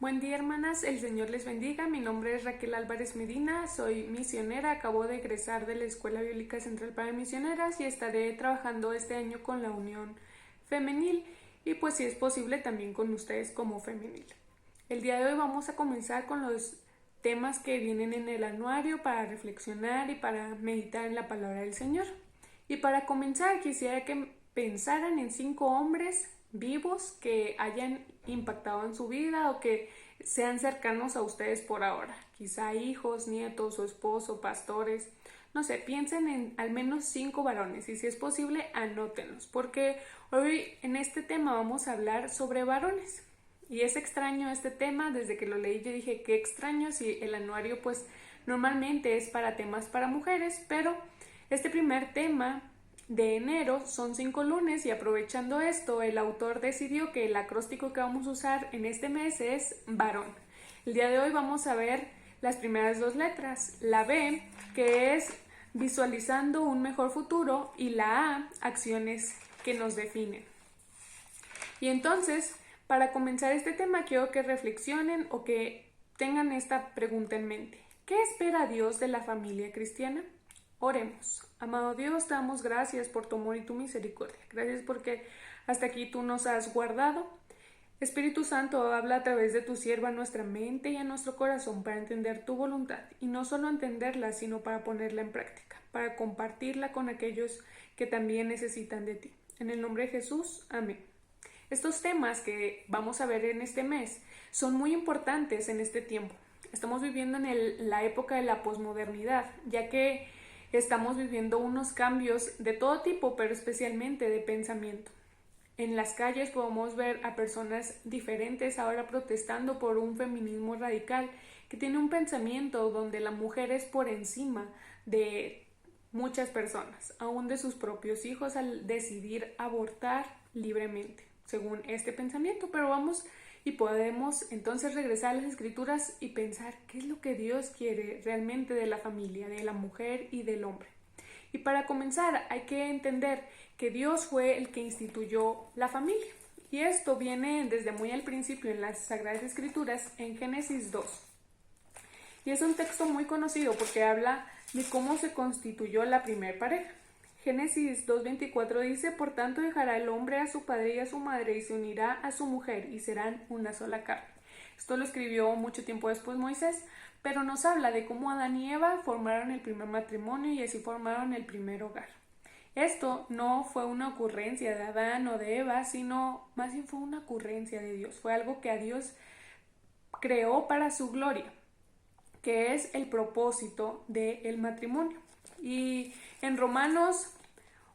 Buen día, hermanas, el Señor les bendiga. Mi nombre es Raquel Álvarez Medina, soy misionera, acabo de egresar de la Escuela Bíblica Central para Misioneras y estaré trabajando este año con la Unión Femenil y pues si es posible también con ustedes como femenil. El día de hoy vamos a comenzar con los temas que vienen en el anuario para reflexionar y para meditar en la palabra del Señor. Y para comenzar quisiera que pensaran en 5 hombres vivos que hayan impactado en su vida o que sean cercanos a ustedes por ahora, quizá hijos, nietos o esposo, pastores, no sé, piensen en al menos 5 varones y si es posible anótenlos, porque hoy en este tema vamos a hablar sobre varones. Y es extraño este tema, desde que lo leí yo dije qué extraño si el anuario pues normalmente es para temas para mujeres, pero este primer tema de enero son 5 lunes y aprovechando esto el autor decidió que el acróstico que vamos a usar en este mes es varón. El día de hoy vamos a ver las primeras 2 letras, la B que es visualizando un mejor futuro y la A acciones que nos definen. Y entonces para comenzar este tema quiero que reflexionen o que tengan esta pregunta en mente. ¿Qué espera Dios de la familia cristiana? Oremos. Amado Dios, te damos gracias por tu amor y tu misericordia. Gracias porque hasta aquí tú nos has guardado. Espíritu Santo, habla a través de tu sierva a nuestra mente y a nuestro corazón para entender tu voluntad y no solo entenderla, sino para ponerla en práctica, para compartirla con aquellos que también necesitan de ti. En el nombre de Jesús, amén. Estos temas que vamos a ver en este mes son muy importantes en este tiempo. Estamos viviendo en la época de la posmodernidad, ya que estamos viviendo unos cambios de todo tipo, pero especialmente de pensamiento. En las calles podemos ver a personas diferentes ahora protestando por un feminismo radical que tiene un pensamiento donde la mujer es por encima de muchas personas, aún de sus propios hijos, al decidir abortar libremente, según este pensamiento. Pero vamos y podemos entonces regresar a las escrituras y pensar qué es lo que Dios quiere realmente de la familia, de la mujer y del hombre. Y para comenzar hay que entender que Dios fue el que instituyó la familia. Y esto viene desde muy al principio en las Sagradas Escrituras en Génesis 2. Y es un texto muy conocido porque habla de cómo se constituyó la primer pareja. Génesis 2:24 dice: por tanto dejará el hombre a su padre y a su madre y se unirá a su mujer y serán una sola carne. Esto lo escribió mucho tiempo después Moisés, pero nos habla de cómo Adán y Eva formaron el primer matrimonio y así formaron el primer hogar. Esto no fue una ocurrencia de Adán o de Eva, sino más bien fue una ocurrencia de Dios. Fue algo que a Dios creó para su gloria, que es el propósito del matrimonio. Y en Romanos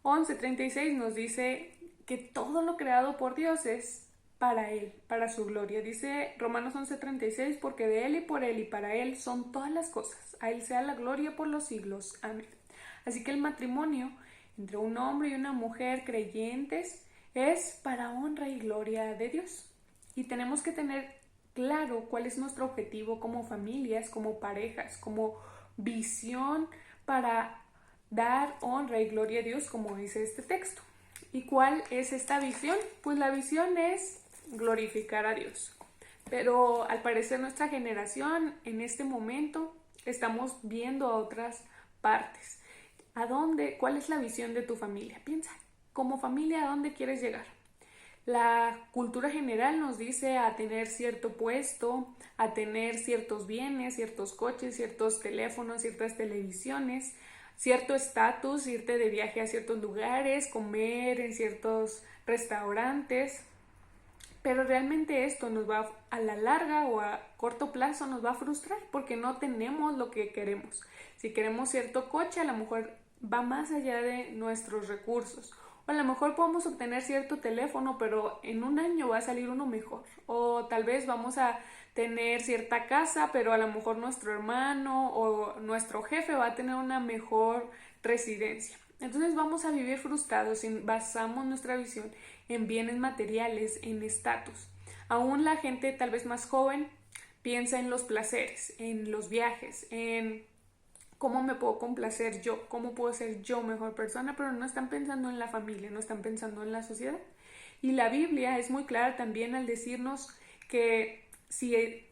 11:36 nos dice que todo lo creado por Dios es para Él, para su gloria. Dice Romanos 11:36, porque de Él y por Él y para Él son todas las cosas. A Él sea la gloria por los siglos. Amén. Así que el matrimonio entre un hombre y una mujer creyentes es para honra y gloria de Dios. Y tenemos que tener claro cuál es nuestro objetivo como familias, como parejas, como visión para dar honra y gloria a Dios, como dice este texto. ¿Y cuál es esta visión? Pues la visión es glorificar a Dios. Pero al parecer nuestra generación en este momento estamos viendo a otras partes. ¿A dónde? ¿Cuál es la visión de tu familia? Piensa, como familia, ¿a dónde quieres llegar? La cultura general nos dice a tener cierto puesto, a tener ciertos bienes, ciertos coches, ciertos teléfonos, ciertas televisiones, cierto estatus, irte de viaje a ciertos lugares, comer en ciertos restaurantes. Pero realmente esto nos va a la larga o a corto plazo nos va a frustrar porque no tenemos lo que queremos. Si queremos cierto coche, a lo mejor va más allá de nuestros recursos. O a lo mejor podemos obtener cierto teléfono, pero en un año va a salir uno mejor. O tal vez vamos a tener cierta casa, pero a lo mejor nuestro hermano o nuestro jefe va a tener una mejor residencia. Entonces vamos a vivir frustrados si basamos nuestra visión en bienes materiales, en estatus. Aún la gente tal vez más joven piensa en los placeres, en los viajes, en cómo me puedo complacer yo, cómo puedo ser yo mejor persona, pero no están pensando en la familia, no están pensando en la sociedad. Y la Biblia es muy clara también al decirnos que si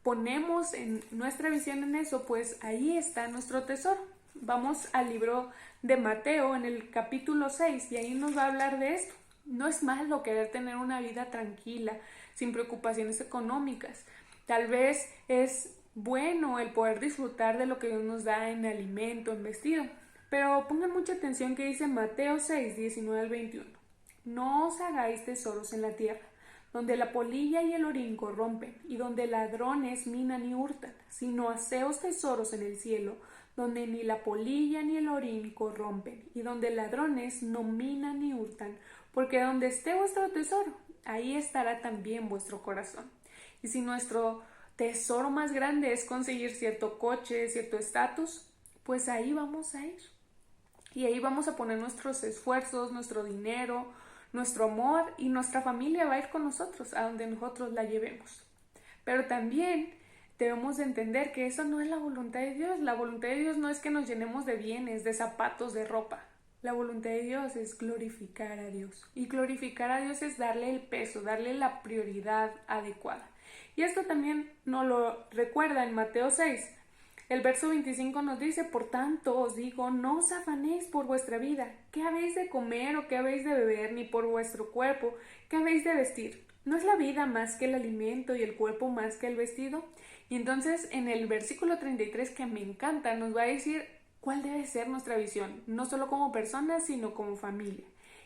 ponemos en nuestra visión en eso, pues ahí está nuestro tesoro. Vamos al libro de Mateo en el capítulo 6 y ahí nos va a hablar de esto. No es malo querer tener una vida tranquila, sin preocupaciones económicas. Tal vez es bueno el poder disfrutar de lo que Dios nos da en alimento, en vestido. Pero pongan mucha atención que dice Mateo 6, 19 al 21. No os hagáis tesoros en la tierra, donde la polilla y el orín corrompen, y donde ladrones minan y hurtan, sino haceos tesoros en el cielo, donde ni la polilla ni el orín corrompen, y donde ladrones no minan ni hurtan, porque donde esté vuestro tesoro, ahí estará también vuestro corazón. Y si nuestro tesoro más grande es conseguir cierto coche, cierto estatus, pues ahí vamos a ir. Y ahí vamos a poner nuestros esfuerzos, nuestro dinero, nuestro amor, y nuestra familia va a ir con nosotros a donde nosotros la llevemos. Pero también debemos de entender que eso no es la voluntad de Dios. La voluntad de Dios no es que nos llenemos de bienes, de zapatos, de ropa. La voluntad de Dios es glorificar a Dios. Y glorificar a Dios es darle el peso, darle la prioridad adecuada. Y esto también nos lo recuerda en Mateo 6. El verso 25 nos dice: por tanto os digo, no os afanéis por vuestra vida, qué habéis de comer o qué habéis de beber, ni por vuestro cuerpo, qué habéis de vestir. ¿No es la vida más que el alimento y el cuerpo más que el vestido? Y entonces en el versículo 33, que me encanta, nos va a decir cuál debe ser nuestra visión, no solo como personas, sino como familia.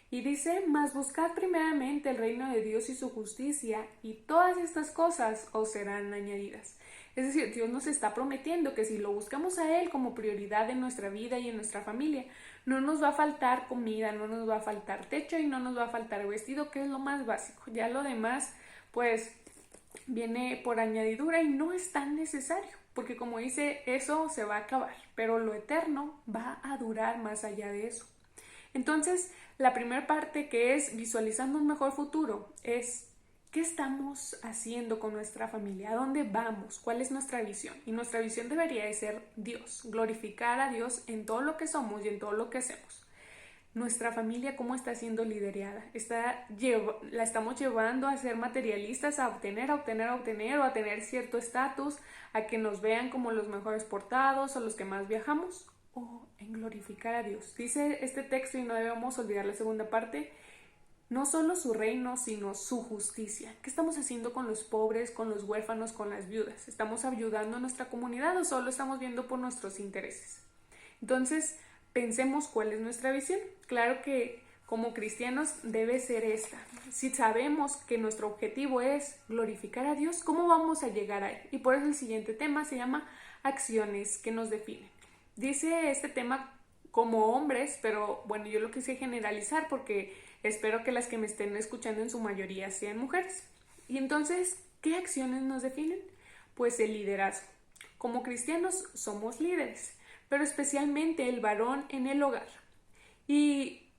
Y dice: mas buscad primeramente el reino de Dios y su justicia, y todas estas cosas os serán añadidas. Es decir, Dios nos está prometiendo que si lo buscamos a Él como prioridad en nuestra vida y en nuestra familia, no nos va a faltar comida, no nos va a faltar techo y no nos va a faltar vestido, que es lo más básico. Ya lo demás, pues, viene por añadidura y no es tan necesario, porque como dice, eso se va a acabar, pero lo eterno va a durar más allá de eso. Entonces, la primera parte, que es visualizando un mejor futuro, es ¿qué estamos haciendo con nuestra familia? ¿A dónde vamos? ¿Cuál es nuestra visión? Y nuestra visión debería de ser Dios, glorificar a Dios en todo lo que somos y en todo lo que hacemos. Nuestra familia, ¿cómo está siendo liderada? ¿La estamos llevando a ser materialistas, a obtener, o a tener cierto estatus, a que nos vean como los mejores portados o los que más viajamos? ¿O en glorificar a Dios? Dice este texto, y no debemos olvidar la segunda parte, no solo su reino, sino su justicia. ¿Qué estamos haciendo con los pobres, con los huérfanos, con las viudas? ¿Estamos ayudando a nuestra comunidad o solo estamos viendo por nuestros intereses? Entonces, pensemos cuál es nuestra visión. Claro que como cristianos debe ser esta. Si sabemos que nuestro objetivo es glorificar a Dios, ¿cómo vamos a llegar a Él? Y por eso el siguiente tema se llama acciones que nos definen. Dice este tema como hombres, pero bueno, yo lo quise generalizar porque espero que las que me estén escuchando en su mayoría sean mujeres. Y entonces, ¿qué acciones nos definen? Pues el liderazgo. Como cristianos somos líderes, pero especialmente el varón en el hogar. Y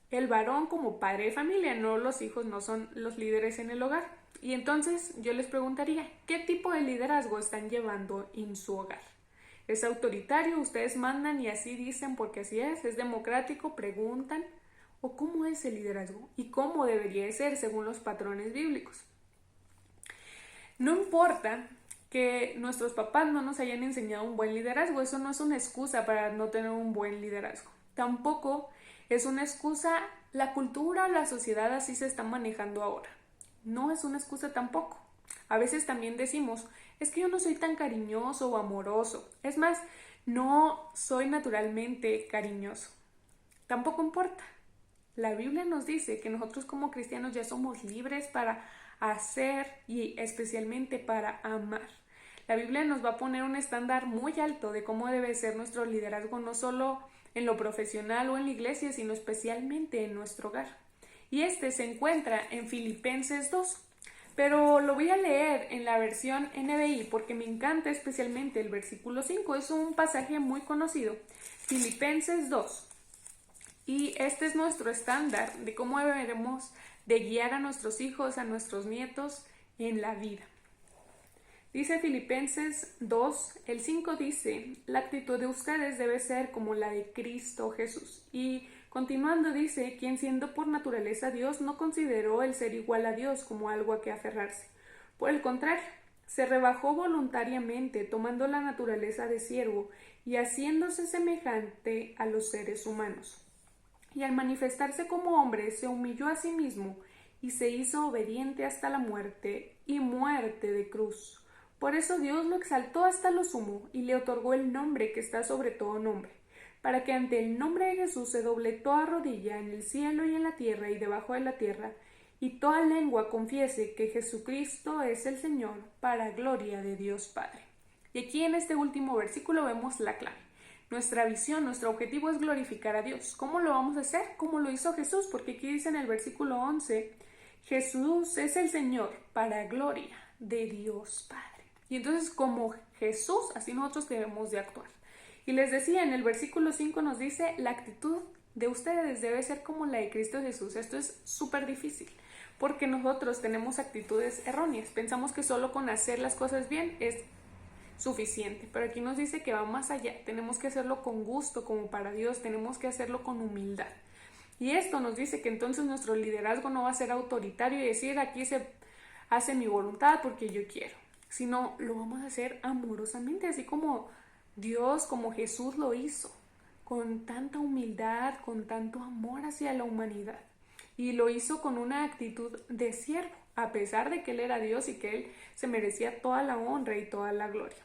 el varón como padre de familia, no los hijos, no son los líderes en el hogar. Y entonces yo les preguntaría, ¿qué tipo de liderazgo están llevando en su hogar? ¿Es autoritario? ¿Ustedes mandan y así dicen porque así es democrático? ¿Preguntan? ¿O cómo es el liderazgo? ¿Y cómo debería de ser según los patrones bíblicos? No importa que nuestros papás no nos hayan enseñado un buen liderazgo, eso no es una excusa para no tener un buen liderazgo. Tampoco es una excusa, la cultura, la sociedad así se está manejando ahora. No es una excusa tampoco. A veces también decimos, es que yo no soy tan cariñoso o amoroso. Es más, no soy naturalmente cariñoso. Tampoco importa. La Biblia nos dice que nosotros como cristianos ya somos libres para hacer y especialmente para amar. La Biblia nos va a poner un estándar muy alto de cómo debe ser nuestro liderazgo, no solo en lo profesional o en la iglesia, sino especialmente en nuestro hogar. Y este se encuentra en Filipenses 2. Pero lo voy a leer en la versión NBI porque me encanta especialmente el versículo 5. Es un pasaje muy conocido. Filipenses 2. Y este es nuestro estándar de cómo deberemos de guiar a nuestros hijos, a nuestros nietos en la vida. Dice Filipenses 2, el 5 dice, la actitud de ustedes debe ser como la de Cristo Jesús. Y continuando dice, quien siendo por naturaleza Dios no consideró el ser igual a Dios como algo a que aferrarse. Por el contrario, se rebajó voluntariamente, tomando la naturaleza de siervo y haciéndose semejante a los seres humanos. Y al manifestarse como hombre, se humilló a sí mismo y se hizo obediente hasta la muerte y muerte de cruz. Por eso Dios lo exaltó hasta lo sumo y le otorgó el nombre que está sobre todo nombre, para que ante el nombre de Jesús se doble toda rodilla en el cielo y en la tierra y debajo de la tierra, y toda lengua confiese que Jesucristo es el Señor, para gloria de Dios Padre. Y aquí en este último versículo vemos la clave. Nuestra visión, nuestro objetivo es glorificar a Dios. ¿Cómo lo vamos a hacer? Como lo hizo Jesús, porque aquí dice en el versículo 11, Jesús es el Señor, para gloria de Dios Padre. Y entonces como Jesús, así nosotros debemos de actuar. Y les decía, en el versículo 5 nos dice, la actitud de ustedes debe ser como la de Cristo Jesús. Esto es súper difícil, porque nosotros tenemos actitudes erróneas. Pensamos que solo con hacer las cosas bien es suficiente, pero aquí nos dice que va más allá. Tenemos que hacerlo con gusto, como para Dios, tenemos que hacerlo con humildad. Y esto nos dice que entonces nuestro liderazgo no va a ser autoritario y decir aquí se hace mi voluntad porque yo quiero, sino lo vamos a hacer amorosamente, así como Dios, como Jesús lo hizo, con tanta humildad, con tanto amor hacia la humanidad. Y lo hizo con una actitud de siervo, a pesar de que Él era Dios y que Él se merecía toda la honra y toda la gloria.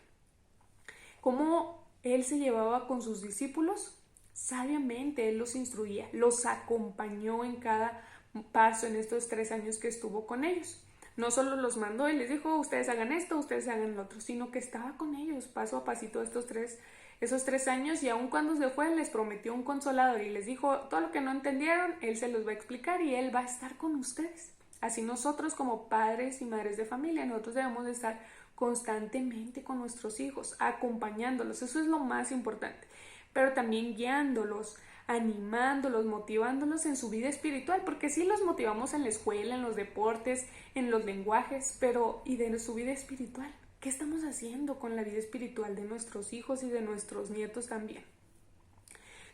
¿Cómo Él se llevaba con sus discípulos? Sabiamente Él los instruía, los acompañó en cada paso en estos 3 años que estuvo con ellos. No solo los mandó y les dijo, ustedes hagan esto, ustedes hagan lo otro, sino que estaba con ellos paso a pasito esos 3 años, y aun cuando se fue les prometió un consolador y les dijo, todo lo que no entendieron, Él se los va a explicar y Él va a estar con ustedes. Así nosotros como padres y madres de familia, nosotros debemos de estar constantemente con nuestros hijos, acompañándolos, eso es lo más importante, pero también guiándolos, animándolos, motivándolos en su vida espiritual, porque sí los motivamos en la escuela, en los deportes, en los lenguajes, pero ¿y de su vida espiritual? ¿Qué estamos haciendo con la vida espiritual de nuestros hijos y de nuestros nietos también?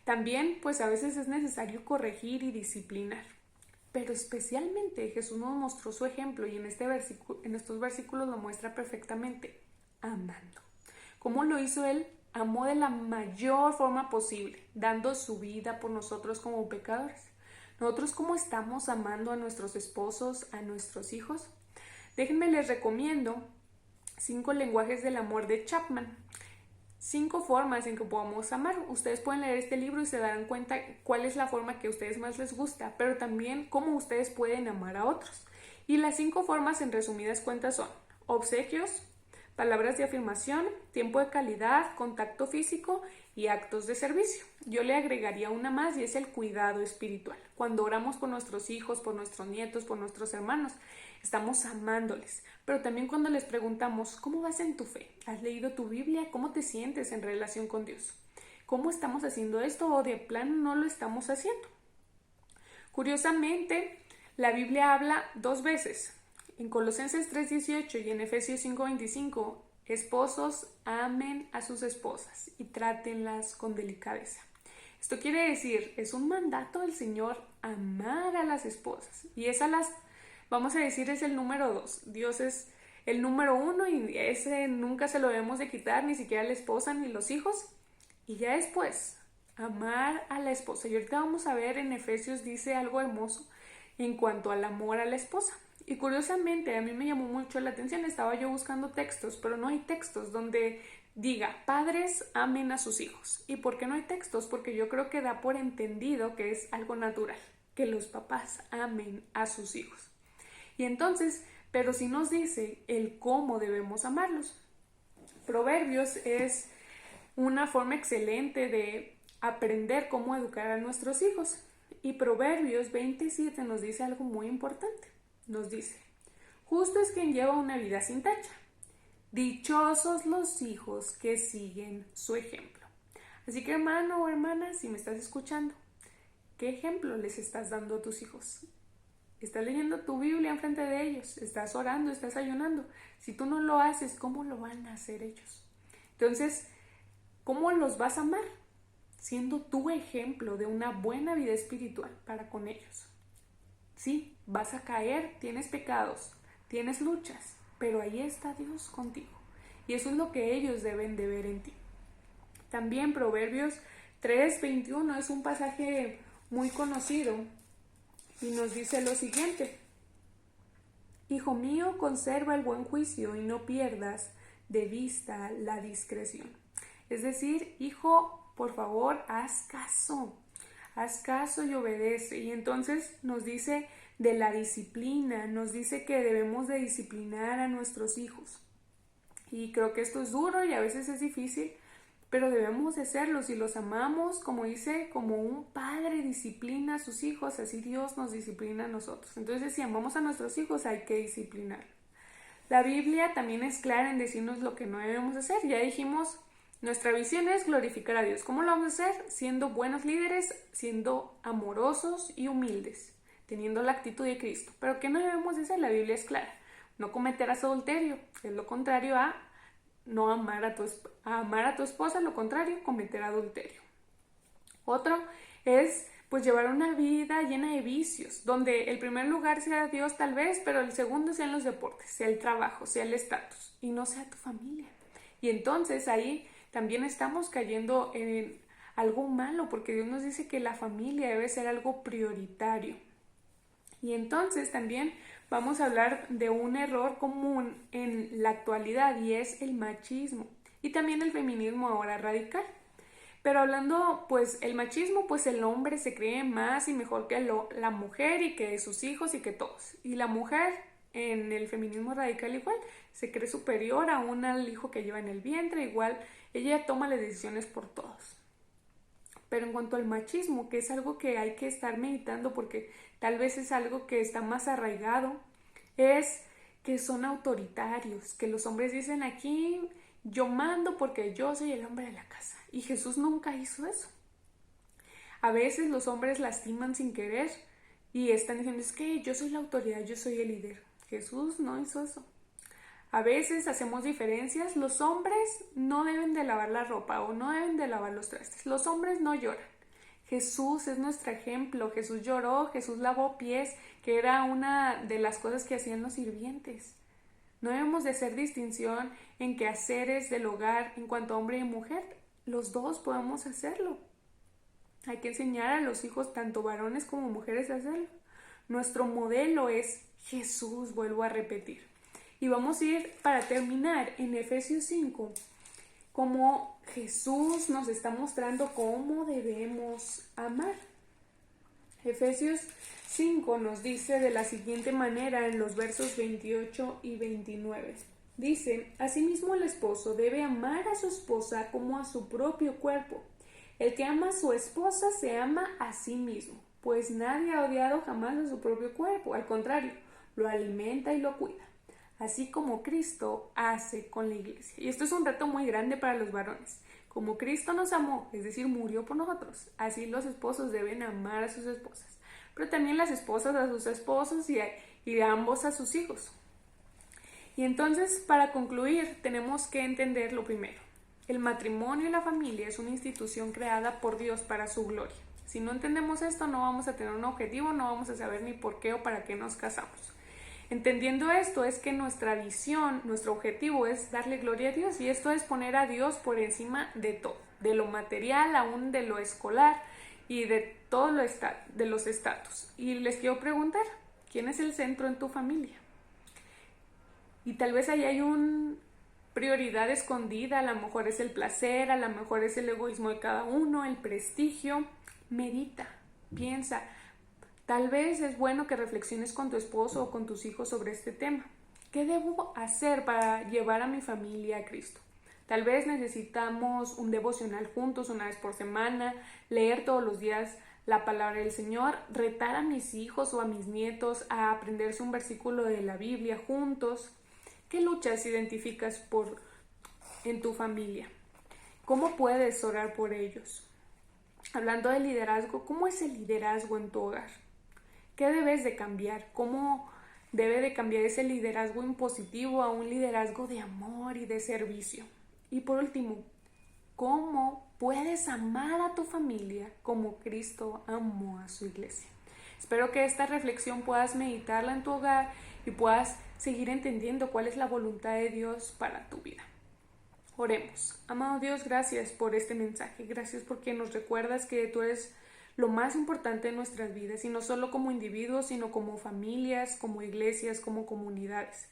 También, pues a veces es necesario corregir y disciplinar, pero especialmente Jesús nos mostró su ejemplo y en estos versículos lo muestra perfectamente, amando. ¿Cómo lo hizo Él? Amó de la mayor forma posible, dando su vida por nosotros como pecadores. ¿Nosotros cómo estamos amando a nuestros esposos, a nuestros hijos? Déjenme les recomiendo 5 lenguajes del amor de Chapman. 5 formas en que podamos amar. Ustedes pueden leer este libro y se darán cuenta cuál es la forma que a ustedes más les gusta, pero también cómo ustedes pueden amar a otros. Y las 5 formas en resumidas cuentas son obsequios, palabras de afirmación, tiempo de calidad, contacto físico y actos de servicio. Yo le agregaría una más y es el cuidado espiritual. Cuando oramos por nuestros hijos, por nuestros nietos, por nuestros hermanos, estamos amándoles. Pero también cuando les preguntamos, ¿cómo vas en tu fe? ¿Has leído tu Biblia? ¿Cómo te sientes en relación con Dios? ¿Cómo estamos haciendo esto o de plano no lo estamos haciendo? Curiosamente, la Biblia habla 2 veces. En Colosenses 3:18 y en Efesios 5:25, esposos amen a sus esposas y trátenlas con delicadeza. Esto quiere decir, es un mandato del Señor amar a las esposas. Y vamos a decir, es el número 2. Dios es el número 1 y ese nunca se lo debemos de quitar, ni siquiera a la esposa ni los hijos. Y ya después, amar a la esposa. Y ahorita vamos a ver en Efesios dice algo hermoso en cuanto al amor a la esposa. Y curiosamente, a mí me llamó mucho la atención, estaba yo buscando textos, pero no hay textos donde diga, padres amen a sus hijos. ¿Y por qué no hay textos? Porque yo creo que da por entendido que es algo natural, que los papás amen a sus hijos. Y entonces, pero sí nos dice el cómo debemos amarlos. Proverbios es una forma excelente de aprender cómo educar a nuestros hijos. Y Proverbios 27 nos dice algo muy importante. Nos dice, justo es quien lleva una vida sin tacha. Dichosos los hijos que siguen su ejemplo. Así que hermano o hermana, si me estás escuchando, ¿qué ejemplo les estás dando a tus hijos? ¿Estás leyendo tu Biblia enfrente de ellos? ¿Estás orando? ¿Estás ayunando? Si tú no lo haces, ¿cómo lo van a hacer ellos? Entonces, ¿cómo los vas a amar? Siendo tu ejemplo de una buena vida espiritual para con ellos. Sí, vas a caer, tienes pecados, tienes luchas, pero ahí está Dios contigo. Y eso es lo que ellos deben de ver en ti. También Proverbios 3:21 es un pasaje muy conocido y nos dice lo siguiente: Hijo mío, conserva el buen juicio y no pierdas de vista la discreción. Es decir, hijo, por favor, haz caso y obedece. Y entonces nos dice de la disciplina, nos dice que debemos de disciplinar a nuestros hijos. Y creo que esto es duro y a veces es difícil, pero debemos de hacerlo. Si los amamos, como dice, como un padre disciplina a sus hijos, así Dios nos disciplina a nosotros. Entonces, si amamos a nuestros hijos, hay que disciplinar. La Biblia también es clara en decirnos lo que no debemos hacer. Ya dijimos, nuestra visión es glorificar a Dios. ¿Cómo lo vamos a hacer? Siendo buenos líderes, siendo amorosos y humildes, teniendo la actitud de Cristo. Pero ¿qué no debemos de hacer? La Biblia es clara. No cometerás adulterio, es lo contrario a no amar a tu esposa, lo contrario, cometer adulterio. Otro es pues llevar una vida llena de vicios, donde el primer lugar sea Dios tal vez, pero el segundo sean los deportes, sea el trabajo, sea el estatus y no sea tu familia. Y entonces ahí también estamos cayendo en algo malo, porque Dios nos dice que la familia debe ser algo prioritario. Y entonces también vamos a hablar de un error común en la actualidad y es el machismo y también el feminismo ahora radical. Pero hablando, pues el machismo, pues el hombre se cree más y mejor que la mujer y que sus hijos y que todos. Y la mujer en el feminismo radical igual se cree superior aún al hijo que lleva en el vientre, igual ella toma las decisiones por todos. Pero en cuanto al machismo, que es algo que hay que estar meditando porque tal vez es algo que está más arraigado, es que son autoritarios, que los hombres dicen aquí yo mando porque yo soy el hombre de la casa. Y Jesús nunca hizo eso. A veces los hombres lastiman sin querer y están diciendo es que yo soy la autoridad, yo soy el líder. Jesús no hizo eso. A veces hacemos diferencias. Los hombres no deben de lavar la ropa o no deben de lavar los trastes. Los hombres no lloran. Jesús es nuestro ejemplo. Jesús lloró, Jesús lavó pies, que era una de las cosas que hacían los sirvientes. No debemos de hacer distinción en quehaceres del hogar en cuanto a hombre y mujer. Los dos podemos hacerlo. Hay que enseñar a los hijos, tanto varones como mujeres, a hacerlo. Nuestro modelo es Jesús, vuelvo a repetir. Y vamos a ir para terminar en Efesios 5, como Jesús nos está mostrando cómo debemos amar. Efesios 5 nos dice de la siguiente manera en los versos 28 y 29. Dice, asimismo el esposo debe amar a su esposa como a su propio cuerpo. El que ama a su esposa se ama a sí mismo, pues nadie ha odiado jamás a su propio cuerpo, al contrario, lo alimenta y lo cuida, así como Cristo hace con la iglesia. Y esto es un reto muy grande para los varones. Como Cristo nos amó, es decir, murió por nosotros, así los esposos deben amar a sus esposas, pero también las esposas a sus esposos y ambos a sus hijos. Y entonces, para concluir, tenemos que entender lo primero. El matrimonio y la familia es una institución creada por Dios para su gloria. Si no entendemos esto, no vamos a tener un objetivo, no vamos a saber ni por qué o para qué nos casamos. Entendiendo esto es que nuestra visión, nuestro objetivo es darle gloria a Dios y esto es poner a Dios por encima de todo, de lo material, aún de lo escolar y de todo de los estatus. Y les quiero preguntar, ¿quién es el centro en tu familia? Y tal vez ahí hay una prioridad escondida, a lo mejor es el placer, a lo mejor es el egoísmo de cada uno, el prestigio. Medita, piensa. Tal vez es bueno que reflexiones con tu esposo o con tus hijos sobre este tema. ¿Qué debo hacer para llevar a mi familia a Cristo? Tal vez necesitamos un devocional juntos una vez por semana, leer todos los días la palabra del Señor, retar a mis hijos o a mis nietos a aprenderse un versículo de la Biblia juntos. ¿Qué luchas identificas en tu familia? ¿Cómo puedes orar por ellos? Hablando de liderazgo, ¿cómo es el liderazgo en tu hogar? ¿Qué debes de cambiar? ¿Cómo debe de cambiar ese liderazgo impositivo a un liderazgo de amor y de servicio? Y por último, ¿cómo puedes amar a tu familia como Cristo amó a su iglesia? Espero que esta reflexión puedas meditarla en tu hogar y puedas seguir entendiendo cuál es la voluntad de Dios para tu vida. Oremos. Amado Dios, gracias por este mensaje. Gracias porque nos recuerdas que tú eres lo más importante en nuestras vidas, y no solo como individuos, sino como familias, como iglesias, como comunidades.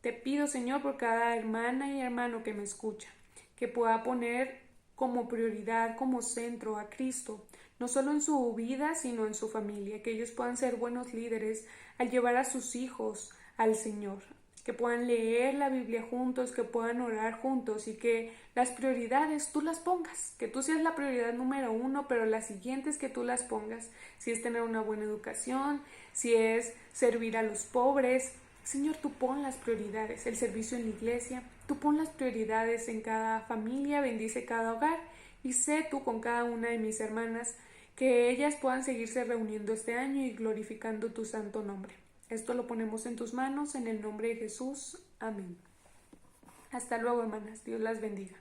Te pido, Señor, por cada hermana y hermano que me escucha, que pueda poner como prioridad, como centro a Cristo, no solo en su vida, sino en su familia, que ellos puedan ser buenos líderes al llevar a sus hijos al Señor, que puedan leer la Biblia juntos, que puedan orar juntos y que las prioridades tú las pongas, que tú seas la prioridad número 1, pero las siguientes que tú las pongas, si es tener una buena educación, si es servir a los pobres. Señor, tú pon las prioridades, el servicio en la iglesia, tú pon las prioridades en cada familia, bendice cada hogar y sé tú con cada una de mis hermanas, que ellas puedan seguirse reuniendo este año y glorificando tu santo nombre. Esto lo ponemos en tus manos, en el nombre de Jesús. Amén. Hasta luego, hermanas. Dios las bendiga.